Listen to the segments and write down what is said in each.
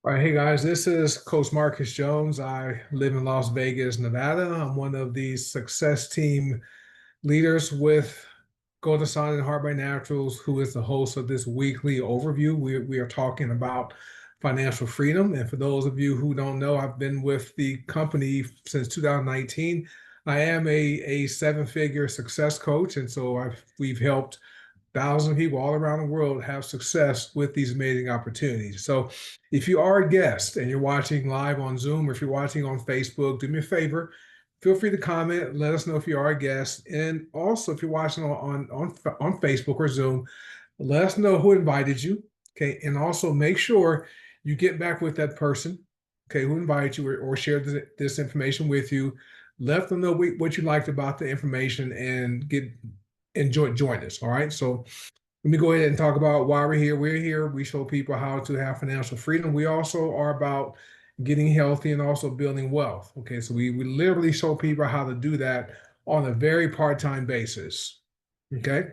All right, hey guys, this is Coach Marcus Jones. I live in Las Vegas, Nevada. I'm one of the success team leaders with goDesana and Heart by Naturals, who is the host of this weekly overview. We are talking about financial freedom. And for those of you who don't know, I've been with the company since 2019. I am a seven-figure success coach, and so we've helped thousands of people all around the world have success with these amazing opportunities. So if you are a guest and you're watching live on Zoom or if you're watching on Facebook, do me a favor, feel free to comment. Let us know if you are a guest. And also, if you're watching on Facebook or Zoom, let us know who invited you. Okay. And also make sure you get back with that person, okay, who invited you or shared this information with you. Let them know what you liked about the information and join us. All right. So let me go ahead and talk about why we're here. We're here. We show people how to have financial freedom. We also are about getting healthy and also building wealth. Okay. So we literally show people how to do that on a very part-time basis. Okay.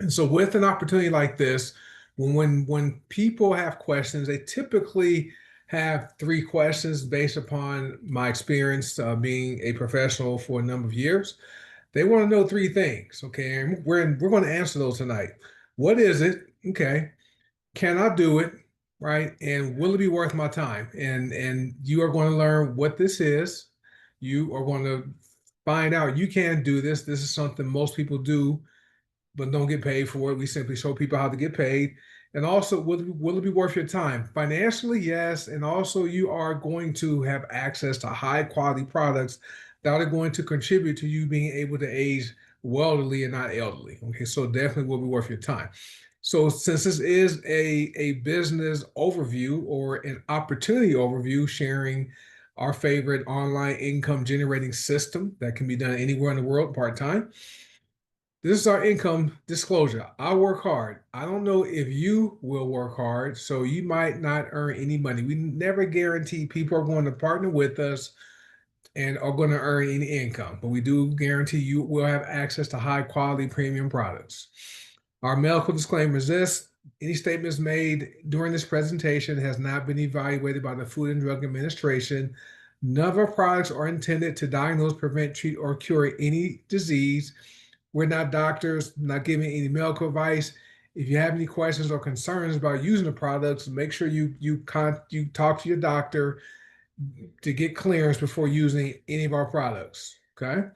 And so with an opportunity like this, when people have questions, they typically have three questions based upon my experience being a professional for a number of years. They want to know three things, okay? And we're going to answer those tonight. What is it? Okay. Can I do it? Right? And will it be worth my time? And you are going to learn what this is. You are going to find out you can do this. This is something most people do but don't get paid for it. We simply show people how to get paid. And also, will it be worth your time? Financially, yes. And also, you are going to have access to high quality products that are going to contribute to you being able to age wealthily and not elderly. Okay, so definitely will be worth your time. So, since this is a business overview or an opportunity overview, sharing our favorite online income generating system that can be done anywhere in the world part time, this is our income disclosure. I work hard. I don't know if you will work hard, so you might not earn any money. We never guarantee people are going to partner with us and are going to earn any income, but we do guarantee you will have access to high quality premium products. Our medical disclaimer is this: any statements made during this presentation has not been evaluated by the Food and Drug Administration. None of our products are intended to diagnose, prevent, treat, or cure any disease. We're not doctors, not giving any medical advice. If you have any questions or concerns about using the products, make sure you talk to your doctor to get clearance before using any of our products. Okay.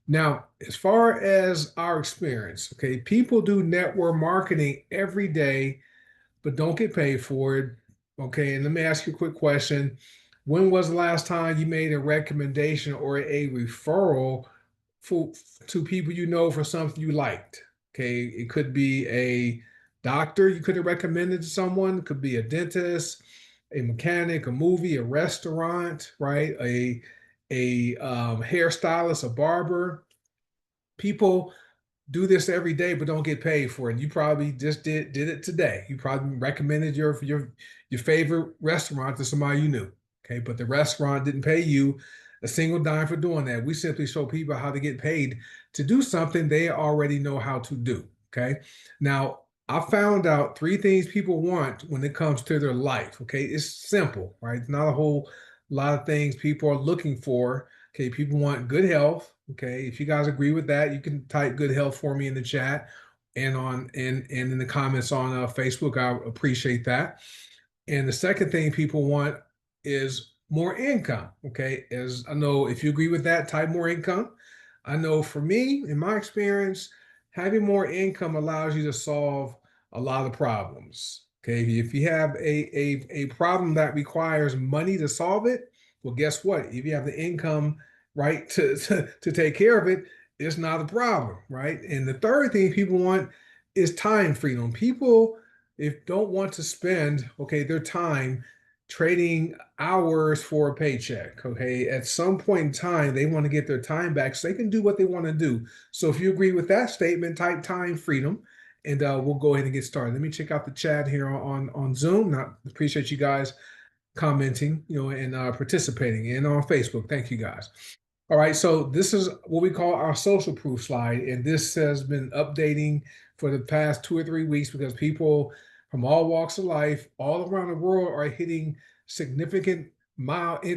Now, as far as our experience, okay, people do network marketing every day, but don't get paid for it. Okay. And let me ask you a quick question. When was the last time you made a recommendation or a referral for to people you know for something you liked? Okay. It could be a doctor you could have recommended to someone, it could be a dentist, a mechanic, a movie, a restaurant, right? A hairstylist, a barber. People do this every day but don't get paid for it. You probably just did it today. You probably recommended your favorite restaurant to somebody you knew. Okay, but the restaurant didn't pay you a single dime for doing that. We simply show people how to get paid to do something they already know how to do. Okay. Now, I found out three things people want when it comes to their life. Okay. It's simple, right? It's not a whole lot of things people are looking for. Okay. People want good health. Okay. If you guys agree with that, you can type good health for me in the chat and in the comments on Facebook. I appreciate that. And the second thing people want is more income. Okay. As I know, if you agree with that, type more income. I know for me, in my experience, having more income allows you to solve a lot of problems. Okay. If you have a problem that requires money to solve it, well, guess what? If you have the income, right, to take care of it, it's not a problem, right? And the third thing people want is time freedom. People if don't want to spend their time trading hours for a paycheck. Okay, at some point in time they want to get their time back so they can do what they want to do. So if you agree with that statement, type time freedom and we'll go ahead and get started. Let me check out the chat here on Zoom. I appreciate you guys commenting, and participating, and on Facebook. Thank you guys. All right, so this is what we call our social proof slide, and this has been updating for the past 2 or 3 weeks because people from all walks of life, all around the world, are hitting significant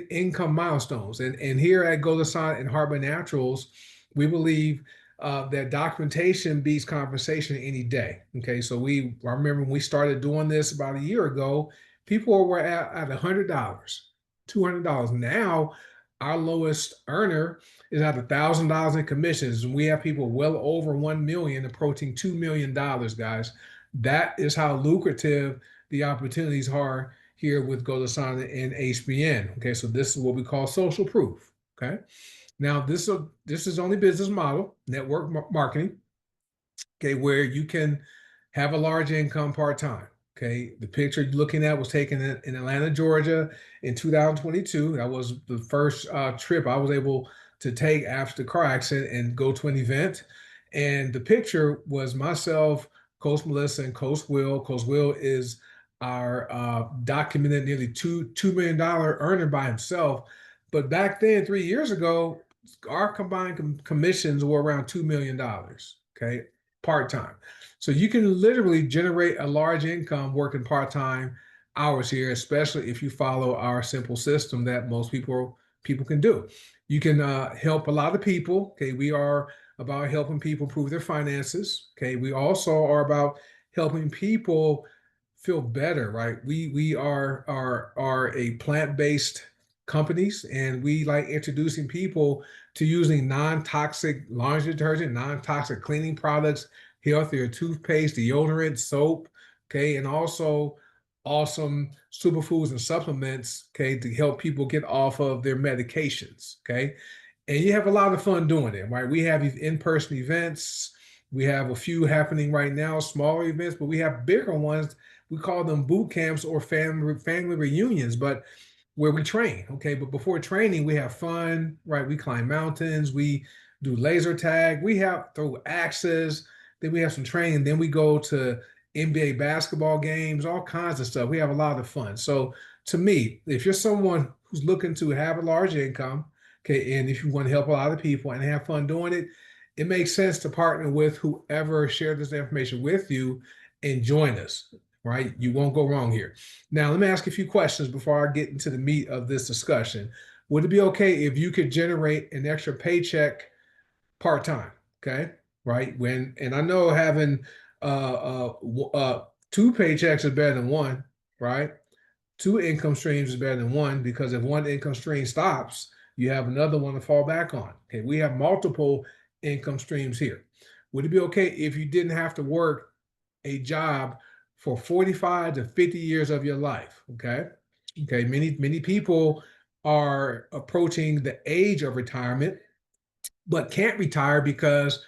income milestones. And here at goDesana and Harbor Naturals, we believe that documentation beats conversation any day. Okay, so I remember when we started doing this about a year ago, people were at $100, $200. Now, our lowest earner is at $1,000 in commissions, and we have people well over 1 million, approaching $2 million, guys. That is how lucrative the opportunities are here with goDesana and HBN. Okay, so this is what we call social proof. Okay, now this is only business model, network marketing. Okay, where you can have a large income part time. Okay, the picture you're looking at was taken in Atlanta, Georgia in 2022. That was the first trip I was able to take after the car accident and go to an event. And the picture was myself, Coach Melissa, and Coach Will. Coach Will is our documented nearly $2 million earner by himself. But back then, 3 years ago, our combined commissions were around $2 million. Okay, part time. So you can literally generate a large income working part time hours here, especially if you follow our simple system that most people can do. You can help a lot of people. Okay, we are about helping people improve their finances. Okay, we also are about helping people feel better. Right, we are a plant based companies, and we like introducing people to using non-toxic laundry detergent, non-toxic cleaning products, healthier toothpaste, deodorant, soap, okay, and also awesome superfoods and supplements, okay, to help people get off of their medications, okay. And you have a lot of fun doing it, right? We have in-person events. We have a few happening right now, smaller events, but we have bigger ones. We call them boot camps or family reunions, but where we train. Okay, but before training, we have fun, right? We climb mountains, we do laser tag, we have throw axes, then we have some training, then we go to NBA basketball games, all kinds of stuff. We have a lot of fun. So to me, if you're someone who's looking to have a large income, okay, and if you want to help a lot of people and have fun doing it, it makes sense to partner with whoever shared this information with you and join us, right? You won't go wrong here. Now, let me ask you a few questions before I get into the meat of this discussion. Would it be okay if you could generate an extra paycheck part time? Okay, right? And I know having two paychecks is better than one, right? Two income streams is better than one, because if one income stream stops, you have another one to fall back on. Okay, we have multiple income streams here. Would it be okay if you didn't have to work a job for 45 to 50 years of your life? Okay. Okay. Many people are approaching the age of retirement, but can't retire because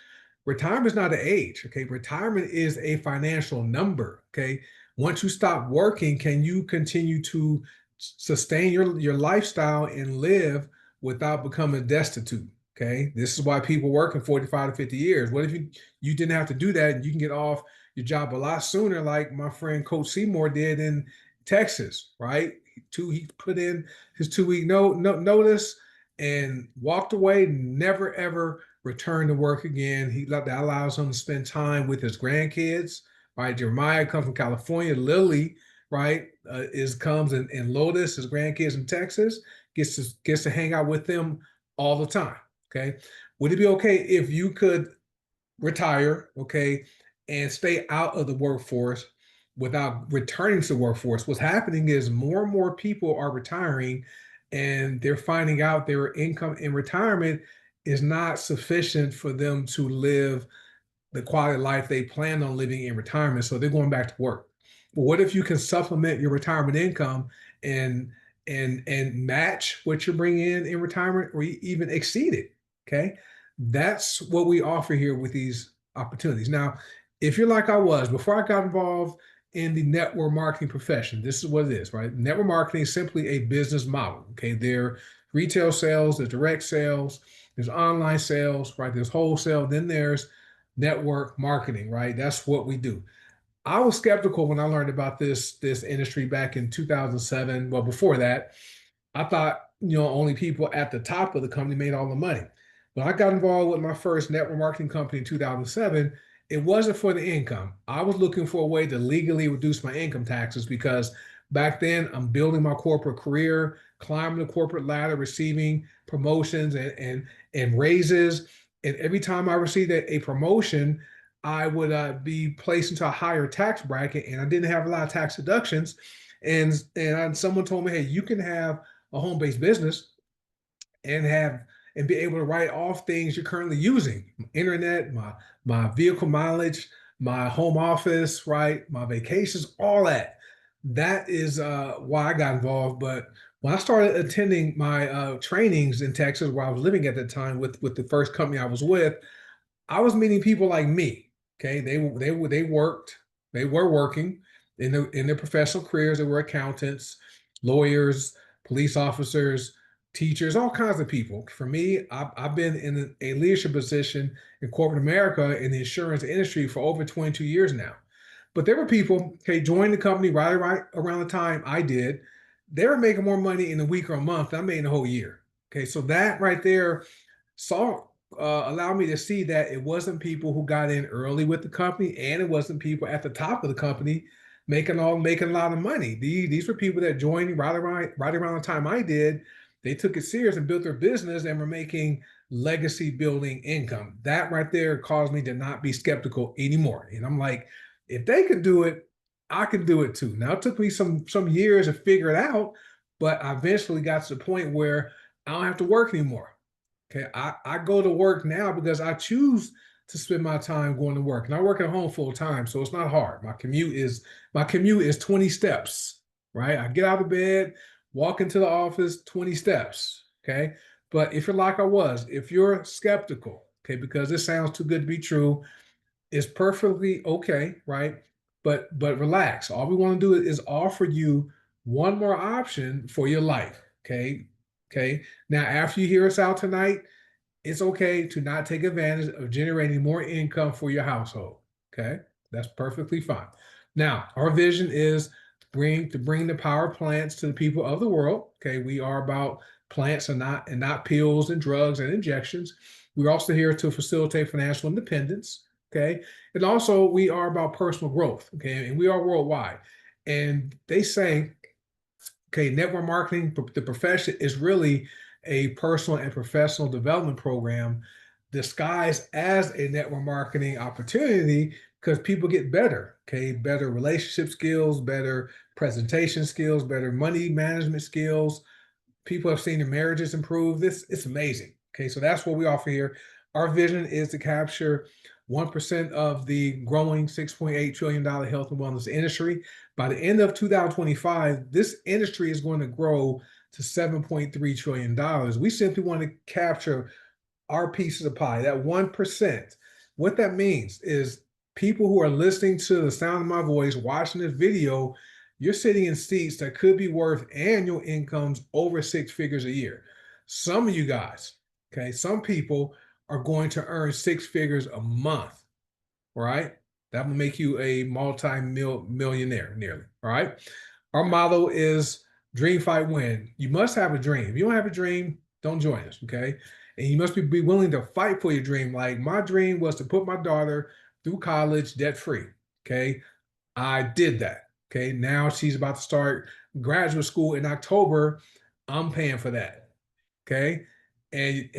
retirement is not an age. Okay. Retirement is a financial number. Okay. Once you stop working, can you continue to sustain your lifestyle and live without becoming destitute? Okay. This is why people working 45 to 50 years. What if you didn't have to do that and you can get off your job a lot sooner, like my friend Coach Seymour did in Texas, right? He put in his 2 week notice and walked away, never ever returned to work again. That allows him to spend time with his grandkids, right? Jeremiah comes from California. Lily, right, comes and Lotus, his grandkids in Texas, gets to hang out with them all the time. Okay, would it be okay if you could retire, okay, and stay out of the workforce without returning to the workforce? What's happening is more and more people are retiring, and they're finding out their income in retirement is not sufficient for them to live the quality of life they plan on living in retirement. So they're going back to work. But what if you can supplement your retirement income and and match what you're bringing in retirement, or even exceed it? Okay, that's what we offer here with these opportunities. Now, if you're like I was before I got involved in the network marketing profession, this is what it is, right? Network marketing is simply a business model. Okay, there retail sales, there's direct sales, there's online sales, right? There's wholesale, then there's network marketing, right? That's what we do. I was skeptical when I learned about this industry back in 2007. Well, before that, I thought, only people at the top of the company made all the money. When I got involved with my first network marketing company in 2007, It wasn't for the income. I was looking for a way to legally reduce my income taxes because back then I'm building my corporate career, climbing the corporate ladder, receiving promotions and raises. And every time I received a promotion, I would be placed into a higher tax bracket, and I didn't have a lot of tax deductions. Someone told me, hey, you can have a home-based business and have and be able to write off things you're currently using, internet, my vehicle mileage, my home office, right, my vacations, all that. That is why I got involved. But when I started attending my trainings in Texas, where I was living at the time with the first company I was with, I was meeting people like me. Okay, they worked, they were working in their professional careers. They were accountants, lawyers, police officers, teachers, all kinds of people. For me, I've been in a leadership position in corporate America in the insurance industry for over 22 years now. But there were people, okay, joined the company right around the time I did. They were making more money in a week or a month than I made in a whole year. Okay, so that right there saw allowed me to see that it wasn't people who got in early with the company, and it wasn't people at the top of the company making a lot of money. These were people that joined right around the time I did. They took it serious and built their business and were making legacy building income. That right there caused me to not be skeptical anymore. And I'm like, if they could do it, I can do it too. Now it took me some years to figure it out, but I eventually got to the point where I don't have to work anymore. Okay, I go to work now because I choose to spend my time going to work, and I work at home full time, so it's not hard. My commute is 20 steps, right? I get out of bed, walk into the office, 20 steps. Okay, but if you're like I was, if you're skeptical, okay, because this sounds too good to be true, it's perfectly okay, right? But relax. All we want to do is offer you one more option for your life. Okay. Okay. Now, after you hear us out tonight, it's okay to not take advantage of generating more income for your household. Okay, that's perfectly fine. Now, our vision is to bring the power plants to the people of the world. Okay, we are about plants and not pills and drugs and injections. We're also here to facilitate financial independence. Okay, and also we are about personal growth. Okay, and we are worldwide. And they say, okay, network marketing, the profession is really a personal and professional development program disguised as a network marketing opportunity because people get better, okay, better relationship skills, better presentation skills, better money management skills. People have seen their marriages improve. This it's amazing. Okay, so that's what we offer here. Our vision is to capture 1% of the growing $6.8 trillion health and wellness industry. By the end of 2025, this industry is going to grow to $7.3 trillion. We simply want to capture our piece of the pie, that 1%. What that means is people who are listening to the sound of my voice, watching this video, you're sitting in seats that could be worth annual incomes over six figures a year. Some of you guys, okay, some people are going to earn six figures a month, all right? That will make you a multi-millionaire nearly, all right? Our motto is dream, fight, win. You must have a dream. If you don't have a dream, don't join us, okay? And you must be willing to fight for your dream. Like my dream was to put my daughter through college debt free, okay? I did that, okay? Now she's about to start graduate school in October. I'm paying for that, okay? And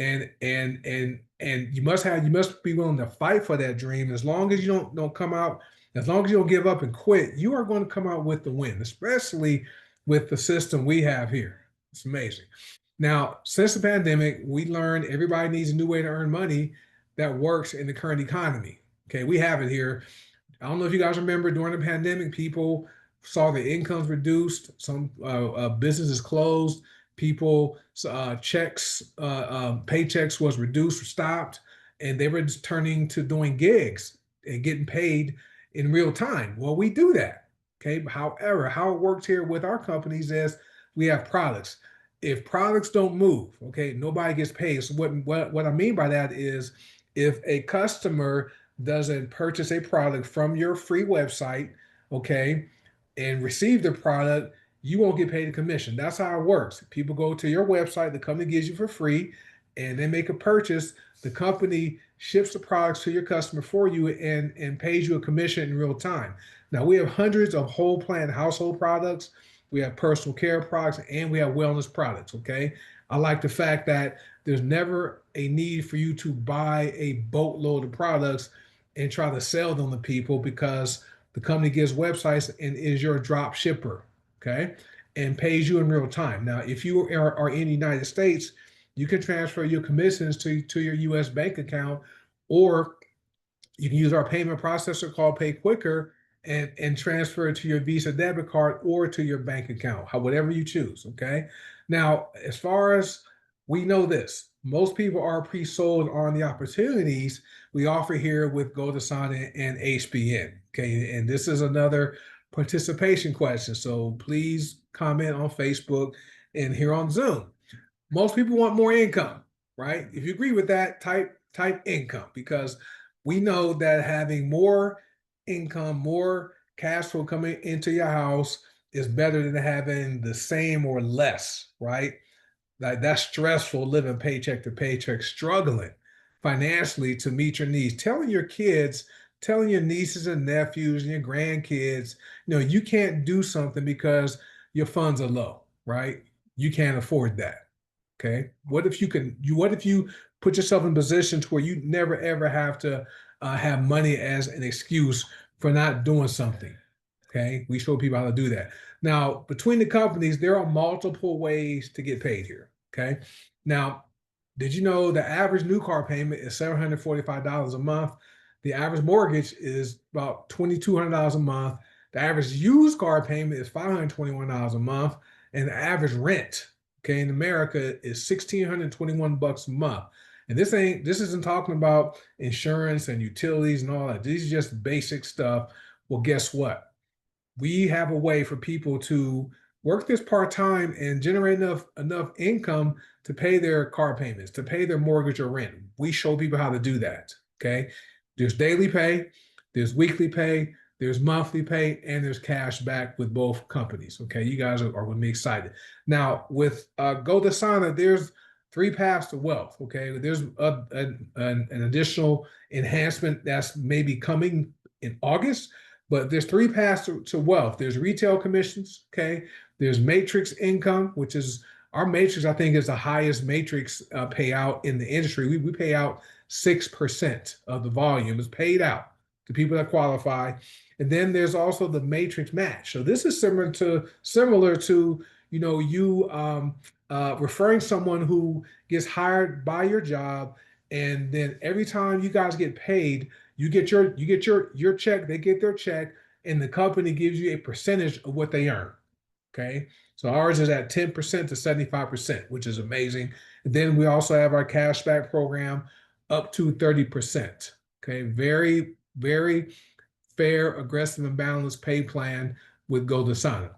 you must be willing to fight for that dream. As long as you don't come out, as long as you don't give up and quit, you are going to come out with the win, especially with the system we have here. It's amazing. Now, since the pandemic, we learned everybody needs a new way to earn money that works in the current economy. Okay, we have it here. I don't know if you guys remember during the pandemic, people saw their incomes reduced. Some businesses closed. People paychecks was reduced or stopped, and they were just turning to doing gigs and getting paid in real time. Well, we do that. Okay. However, how it works here with our companies is we have products. If products don't move, okay, nobody gets paid. So what I mean by that is if a customer doesn't purchase a product from your free website, okay, and receive the product, you won't get paid a commission. That's how it works. People go to your website, the company gives you for free, and they make a purchase, the company ships the products to your customer for you and pays you a commission in real time. Now we have hundreds of whole plant household products, we have personal care products, and we have wellness products. Okay. I like the fact that there's never a need for you to buy a boatload of products and try to sell them to people, because the company gives websites and is your drop shipper. Okay. And pays you in real time. Now, if you are in the United States, you can transfer your commissions to your US bank account, or you can use our payment processor called Pay Quicker and transfer it to your Visa debit card or to your bank account, whatever you choose. Okay. Now, as far as we know this, most people are pre-sold on the opportunities we offer here with goDesana and HBN. Okay. And this is another participation question. So please comment on Facebook and here on Zoom. Most people want more income, right? If you agree with that, type income, because we know that having more income, more cash flow coming into your house is better than having the same or less, right? Like that's stressful living paycheck to paycheck, struggling financially to meet your needs. Telling your kids, telling your nieces and nephews and your grandkids, you can't do something because your funds are low, right? You can't afford that. Okay. What if you put yourself in positions where you never ever have to have money as an excuse for not doing something? Okay. We show people how to do that. Now, between the companies, there are multiple ways to get paid here. Okay. Now, did you know the average new car payment is $745 a month? The average mortgage is about $2,200 a month. The average used car payment is $521 a month. And the average rent, okay, in America is $1,621 a month. And this isn't talking about insurance and utilities and all that. These are just basic stuff. Well, guess what? We have a way for people to work this part-time and generate enough income to pay their car payments, to pay their mortgage or rent. We show people how to do that. Okay. There's daily pay, there's weekly pay, there's monthly pay, and there's cash back with both companies. Okay. You guys are with me excited. Now, with goDesana, there's three paths to wealth. Okay. There's an additional enhancement that's maybe coming in August. But there's three paths to wealth. There's retail commissions, okay? There's matrix income, which is our matrix, I think, is the highest matrix payout in the industry. We pay out 6% of the volume is paid out to people that qualify. And then there's also the matrix match. So this is similar to you referring someone who gets hired by your job, and then every time you guys get paid, you get your check, they get their check, and the company gives you a percentage of what they earn. Okay. So ours is at 10% to 75%, which is amazing. And then we also have our cashback program up to 30%. Okay. Very, very fair, aggressive, and balanced pay plan with goDesana.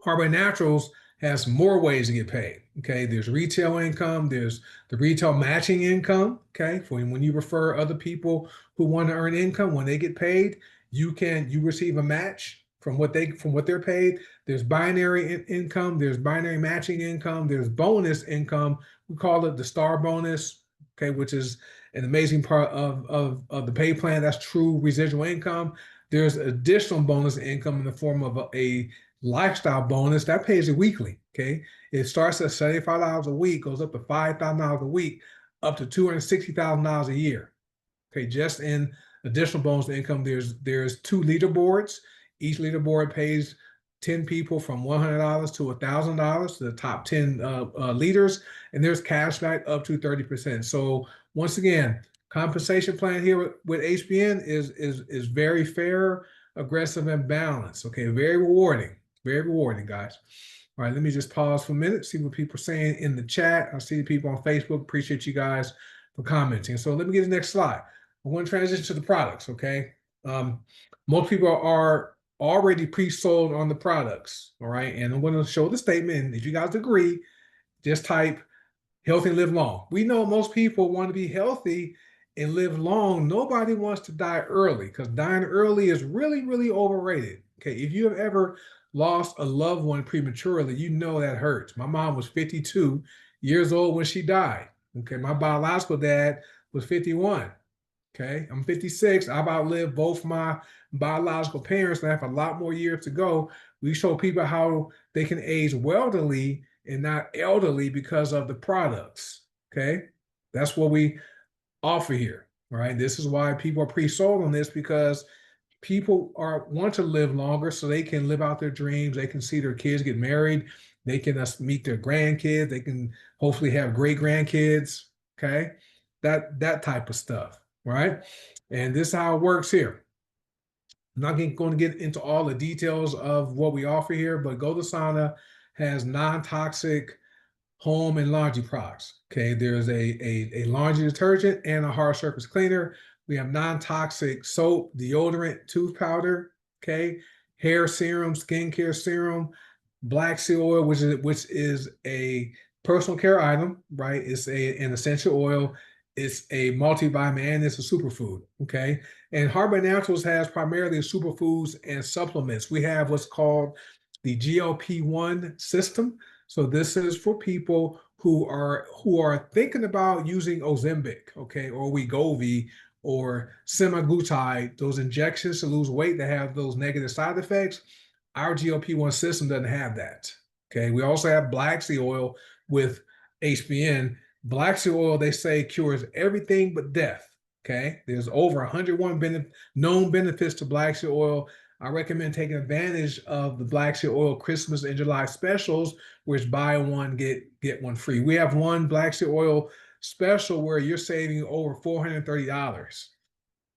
Harbor Naturals has more ways to get paid. Okay, there's retail income, there's the retail matching income. Okay, for when you refer other people who want to earn income, when they get paid, you receive a match from what they're paid. There's binary income, there's binary matching income, there's bonus income. We call it the star bonus. Okay, which is an amazing part of the pay plan. That's true residual income. There's additional bonus income in the form of a lifestyle bonus that pays you weekly. Okay. It starts at $75 a week, goes up to $5,000 a week, up to $260,000 a year. Okay. Just in additional bonus income, there's two leaderboards. Each leaderboard pays 10 people from $100 to $1,000 to the top 10 leaders. And there's cash back up to 30%. So once again, compensation plan here with HBN is very fair, aggressive, and balanced. Okay. Very rewarding. Very rewarding, guys. All right, let me just pause for a minute, see what people are saying in the chat. I see the people on Facebook. Appreciate you guys for commenting. So let me get the next slide. We're going to transition to the products, okay? Most people are already pre-sold on the products, all right? And I'm going to show the statement. And if you guys agree, just type healthy and live long. We know most people want to be healthy and live long. Nobody wants to die early, because dying early is really, really overrated. Okay, if you have ever lost a loved one prematurely, you know that hurts. My mom was 52 years old when she died. Okay, my biological dad was 51. Okay, I'm 56. I've outlived both my biological parents, and I have a lot more years to go. We show people how they can age wealthily and not elderly because of the products. Okay, that's what we offer here. Right. This is why people are pre-sold on this, because people are want to live longer so they can live out their dreams. They can see their kids get married. They can meet their grandkids. They can hopefully have great grandkids. Okay, that type of stuff, right? And this is how it works here. I'm not going to get into all the details of what we offer here, but goDesana has non-toxic home and laundry products. Okay, there's a laundry detergent and a hard surface cleaner. We have non-toxic soap, deodorant, tooth powder. Okay, hair serum, skincare serum, black sea oil, which is a personal care item, right? It's an essential oil. It's a multivitamin and it's a superfood. Okay, and Heart by Naturals has primarily superfoods and supplements. We have what's called the GLP-1 system. So this is for people who are thinking about using Ozempic, okay, or Wegovy or semaglutide, those injections to lose weight that have those negative side effects. Our GLP-1 system doesn't have that. Okay, we also have black sea oil with HBN. Black sea oil, they say, cures everything but death. Okay, there's over 101 known benefits to black sea oil. I recommend taking advantage of the black sea oil Christmas and July specials, which buy one get one free. We have one black sea oil special where you're saving over $430.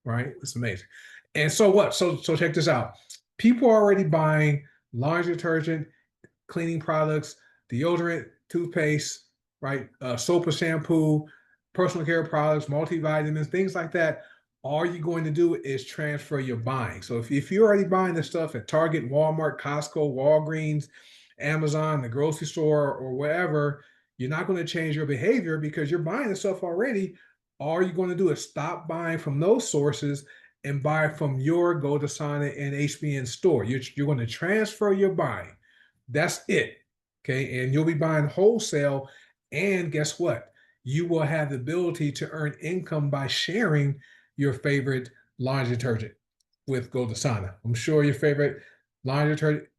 Right? It's amazing. And so what? So check this out. People are already buying laundry detergent, cleaning products, deodorant, toothpaste, right? Soap or shampoo, personal care products, multivitamins, things like that. All you're going to do is transfer your buying. So if you're already buying this stuff at Target, Walmart, Costco, Walgreens, Amazon, the grocery store, or wherever, you're not going to change your behavior because you're buying the stuff already. All you're going to do is stop buying from those sources and buy from your goDesana and HBN store. You're going to transfer your buying. That's it. Okay. And you'll be buying wholesale. And guess what? You will have the ability to earn income by sharing your favorite laundry detergent with goDesana. I'm sure your favorite laundry detergent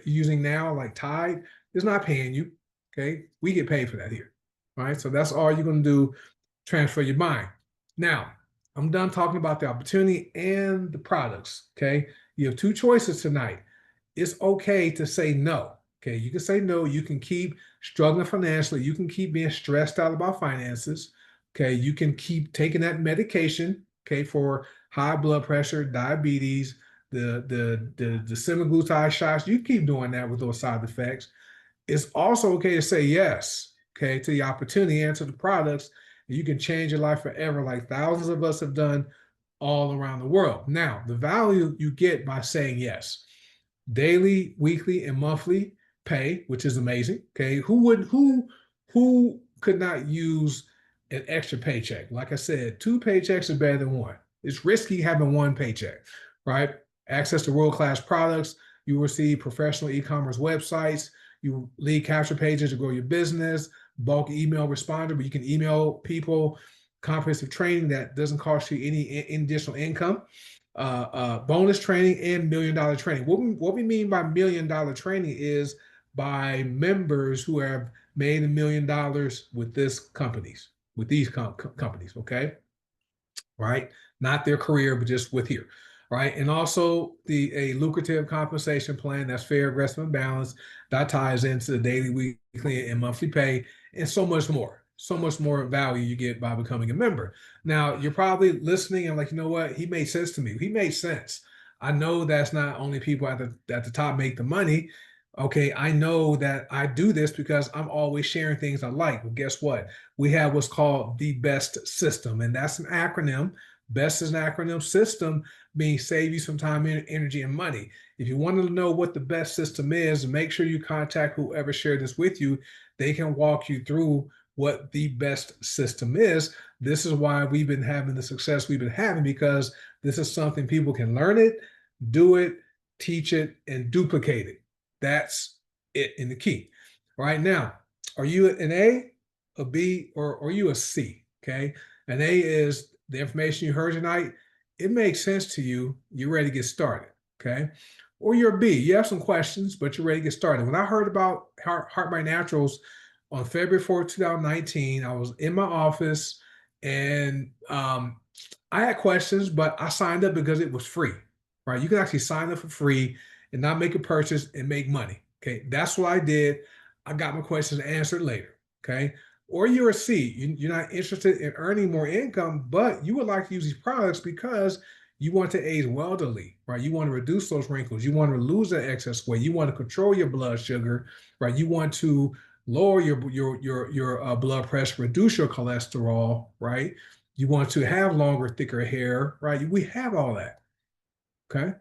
you're using now, like Tide, is not paying you. Okay. We get paid for that here. All right. So that's all you're going to do, transfer your buying. Now, I'm done talking about the opportunity and the products. Okay. You have two choices tonight. It's okay to say no. Okay. You can say no. You can keep struggling financially. You can keep being stressed out about finances. Okay. You can keep taking that medication, okay, for high blood pressure, diabetes, the semaglutide shots. You keep doing that with those side effects. It's also okay to say yes, okay, to the opportunity and to the products. And you can change your life forever, like thousands of us have done all around the world. Now, the value you get by saying yes, daily, weekly, and monthly pay, which is amazing. Okay, who could not use an extra paycheck? Like I said, two paychecks are better than one. It's risky having one paycheck, right? Access to world-class products. You will see professional e-commerce websites. You lead capture pages to grow your business. Bulk email responder, but you can email people. Comprehensive training that doesn't cost you any additional income. Bonus training and $1 million training. What we mean by $1 million training is by members who have made $1 million with these companies, okay? Right? Not their career, but just with here, right? And also a lucrative compensation plan that's fair, aggressive, and balanced. That ties into the daily, weekly, and monthly pay, and so much more. So much more value you get by becoming a member. Now, you're probably listening and like, you know what? He made sense to me. He made sense. I know that's not only people at the top make the money. Okay, I know that I do this because I'm always sharing things I like. But guess what? We have what's called the BEST system, and that's an acronym. BEST is an acronym. System means save you some time, energy, and money. If you want to know what the BEST system is, make sure you contact whoever shared this with you. They can walk you through what the BEST system is. This is why we've been having the success we've been having, because this is something people can learn it, do it, teach it, and duplicate it. That's it in the key. Right now, are you an A? a B, or you a C. Okay. An A is the information you heard tonight. It makes sense to you. You're ready to get started. Okay. Or you're a B. You have some questions, but you're ready to get started. When I heard about Heart by Naturals on February 4th, 2019, I was in my office and I had questions, but I signed up because it was free, right? You can actually sign up for free and not make a purchase and make money. Okay. That's what I did. I got my questions answered later. Okay. Or you're a C. You're not interested in earning more income, but you would like to use these products because you want to age wealthily, right? You want to reduce those wrinkles. You want to lose that excess weight. You want to control your blood sugar, right? You want to lower your blood pressure, reduce your cholesterol, right? You want to have longer, thicker hair, right? We have all that. Okay.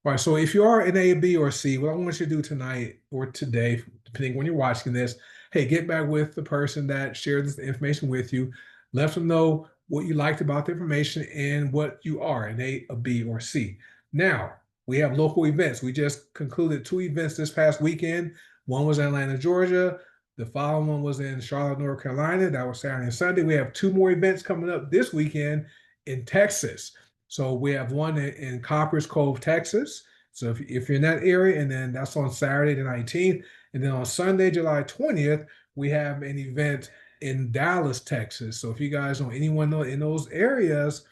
All right. So if you are an A, B, or C, what I want you to do tonight or today, depending when you're watching this, hey, get back with the person that shared this information with you. Let them know what you liked about the information and what you are, an A, B, or C. Now, we have local events. We just concluded 2 events this past weekend. One was in Atlanta, Georgia. The following one was in Charlotte, North Carolina. That was Saturday and Sunday. We have 2 more events coming up this weekend in Texas. So we have one in Coppers Cove, Texas. So if you're in that area, and then that's on Saturday the 19th. And then on Sunday, July 20th, we have an event in Dallas, Texas. So if you guys know anyone in those areas,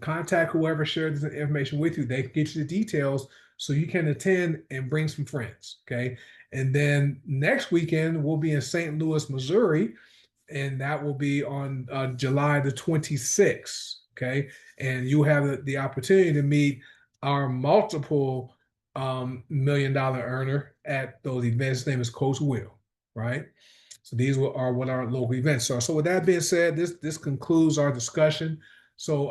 contact whoever shared this information with you. They can get you the details so you can attend and bring some friends. Okay. And then next weekend, we'll be in St. Louis, Missouri, and that will be on July the 26th. Okay. And you have the opportunity to meet our multiple $1 million earner at those events. His name is Coach Will, right? So these are what our local events are. So with that being said, this concludes our discussion. So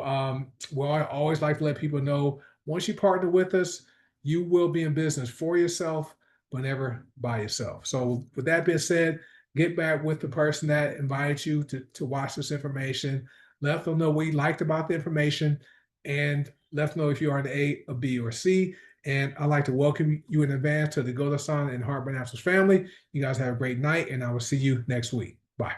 well, I always like to let people know once you partner with us, you will be in business for yourself, but never by yourself. So with that being said, get back with the person that invited you to watch this information. Let them know what you liked about the information, and let them know if you are an A, a B, or C. And I'd like to welcome you in advance to the goDesana and Heart by Naturals family. You guys have a great night, and I will see you next week. Bye.